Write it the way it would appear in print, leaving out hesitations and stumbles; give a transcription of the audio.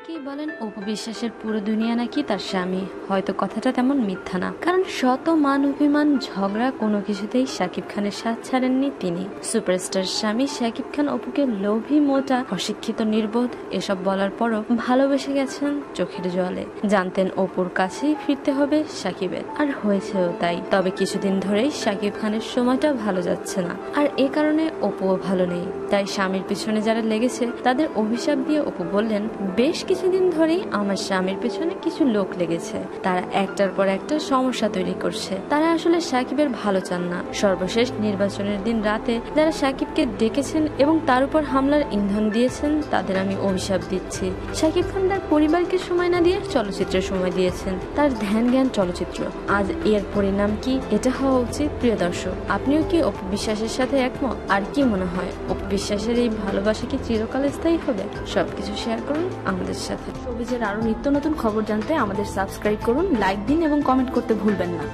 অনেকেই বলেন অপু বিশ্বাসের পুরো দুনিয়া নাকি তার স্বামী। হয়তো কথাটা তেমন মিথ্যা না, কারণ শত মান অভিমান ঝগড়া কোনো কিছুতেই শাকিব খানের সাথ ছাড়েননি তিনি। সুপারস্টার স্বামী শাকিব খান অপুকে লোভী, মোটা, অশিক্ষিত, নির্বোধ এসব বলার পরও ভালোবেসে গেছেন চোখের জলে। জানতেন অপুর কাছেই ফিরতে হবে শাকিবের, আর হয়েছেও তাই। তবে কিছুদিন ধরেই শাকিব খানের সময়টা ভালো যাচ্ছে না, আর এ কারণে অপুও ভালো নেই। তাই স্বামীর পিছনে যারা লেগেছে তাদের অভিশাপ দিয়ে অপু বললেন, বেশ কিছুদিন ধরেই আমার স্বামীর পেছনে কিছু লোক লেগেছে, তারা একটার পর একটা সমস্যা তৈরি করছে। তারা আসলে সাকিবের ভালো চান না। সর্বশেষ নির্বাচনের দিন রাতে যারা সাকিবকে ডেকেছেন এবং তার উপর হামলার ইন্ধন দিয়েছেন তাদের আমি অভিশাপ দিচ্ছি। সাকিব খান তার পরিবারকে সময় না দিয়ে চলচ্চিত্রের সময় দিয়েছেন, তার ধ্যান জ্ঞান চলচ্চিত্র। আজ এর পরিণাম কি? এটা হওয়া উচিত। প্রিয় দর্শক, আপনিও কি অপু বিশ্বাসের সাথে একমত? আর কি মনে হয়, অপু বিশ্বাসের এই ভালোবাসা কি চিরকাল স্থায়ী হবে? সবকিছু শেয়ার করুন আমাদের সাথে। শোবিজের আরো নিত্য নতুন খবর জানতে আমাদের সাবস্ক্রাইব করুন, লাইক দিন এবং কমেন্ট করতে ভুলবেন না।